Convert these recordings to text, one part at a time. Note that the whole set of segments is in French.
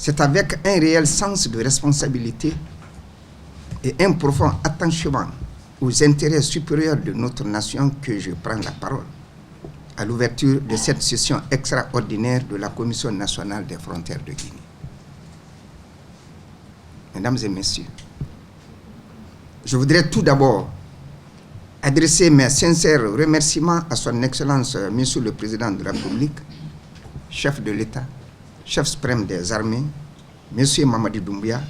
C'est avec un réel sens de responsabilité et un profond attachement aux intérêts supérieurs de notre nation que je prends la parole à l'ouverture de cette session extraordinaire de la Commission nationale des frontières de Guinée. Mesdames et messieurs, je voudrais tout d'abord adresser mes sincères remerciements à son Excellence, Monsieur le Président de la République, chef de l'État, chef suprême des armées, Monsieur Mamadi Doumbouya,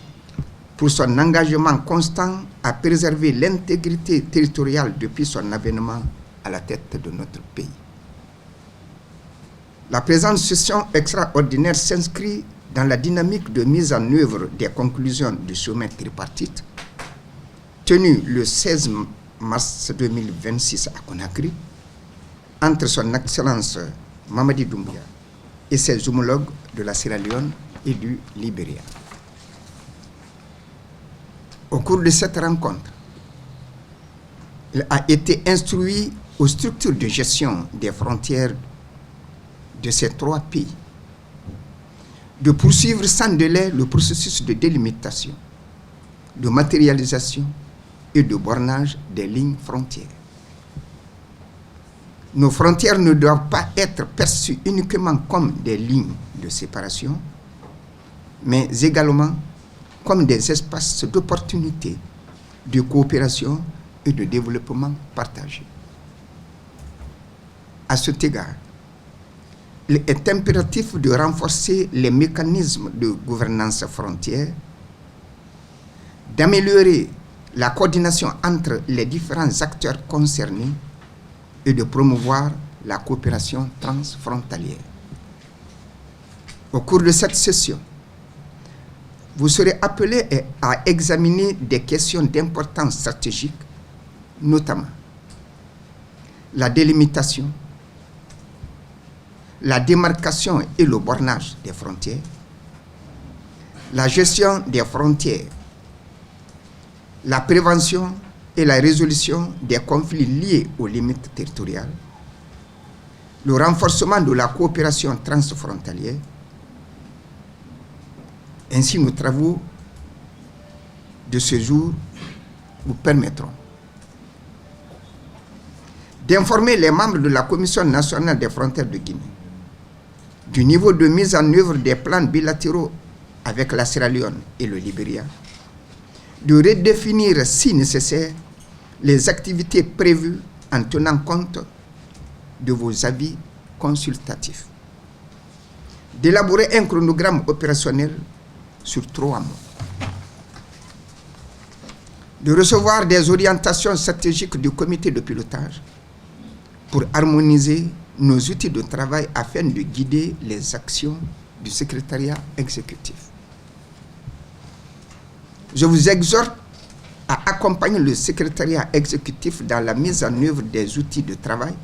pour son engagement constant à préserver l'intégrité territoriale depuis son avènement à la tête de notre pays. La présente session extraordinaire s'inscrit dans la dynamique de mise en œuvre des conclusions du sommet tripartite tenu le 16 mars 2026 à Conakry entre son Excellence Mamadi Doumbouya et ses homologues de la Sierra Leone et du Libéria. Au cours de cette rencontre, il a été instruit aux structures de gestion des frontières de ces trois pays de poursuivre sans délai le processus de délimitation, de matérialisation et de bornage des lignes frontières. Nos frontières ne doivent pas être perçues uniquement comme des lignes de séparation, mais également comme des espaces d'opportunité, de coopération et de développement partagé. À cet égard, il est impératif de renforcer les mécanismes de gouvernance frontière, d'améliorer la coordination entre les différents acteurs concernés et de promouvoir la coopération transfrontalière. Au cours de cette session, vous serez appelés à examiner des questions d'importance stratégique, notamment la délimitation, la démarcation et le bornage des frontières, la gestion des frontières, la prévention et la résolution des conflits liés aux limites territoriales, le renforcement de la coopération transfrontalière. Ainsi, nos travaux de ce jour vous permettront d'informer les membres de la Commission nationale des frontières de Guinée du niveau de mise en œuvre des plans bilatéraux avec la Sierra Leone et le Libéria, de redéfinir, si nécessaire, les activités prévues en tenant compte de vos avis consultatifs, d'élaborer un chronogramme opérationnel sur 3 mois, de recevoir des orientations stratégiques du comité de pilotage pour harmoniser nos outils de travail afin de guider les actions du secrétariat exécutif. Je vous exhorte à accompagner le secrétariat exécutif dans la mise en œuvre des outils de travail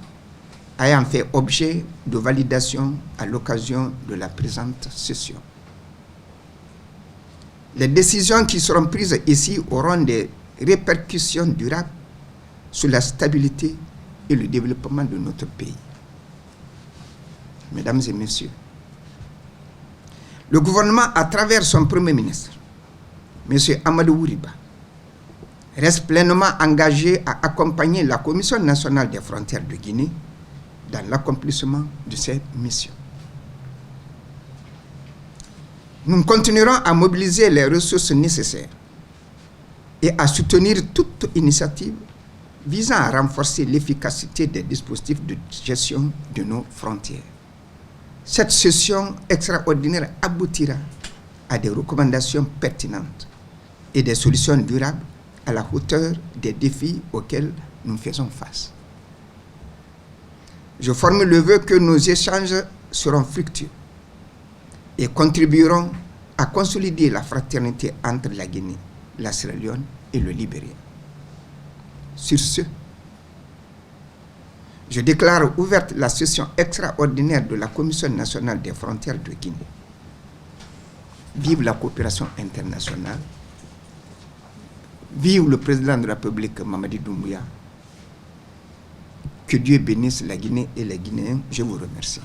ayant fait objet de validation à l'occasion de la présente session. Les décisions qui seront prises ici auront des répercussions durables sur la stabilité et le développement de notre pays. Mesdames et messieurs, le gouvernement, à travers son Premier ministre, M. Amadou Ouriba, reste pleinement engagé à accompagner la Commission nationale des frontières de Guinée dans l'accomplissement de cette mission. Nous continuerons à mobiliser les ressources nécessaires et à soutenir toute initiative visant à renforcer l'efficacité des dispositifs de gestion de nos frontières. Cette session extraordinaire aboutira à des recommandations pertinentes et des solutions durables à la hauteur des défis auxquels nous faisons face. Je forme le vœu que nos échanges seront fructueux et contribueront à consolider la fraternité entre la Guinée, la Sierra Leone et le Libéria. Sur ce, je déclare ouverte la session extraordinaire de la Commission nationale des frontières de Guinée. Vive la coopération internationale. Vive le président de la République, Mamadi Doumbouya. Que Dieu bénisse la Guinée et les Guinéens. Je vous remercie.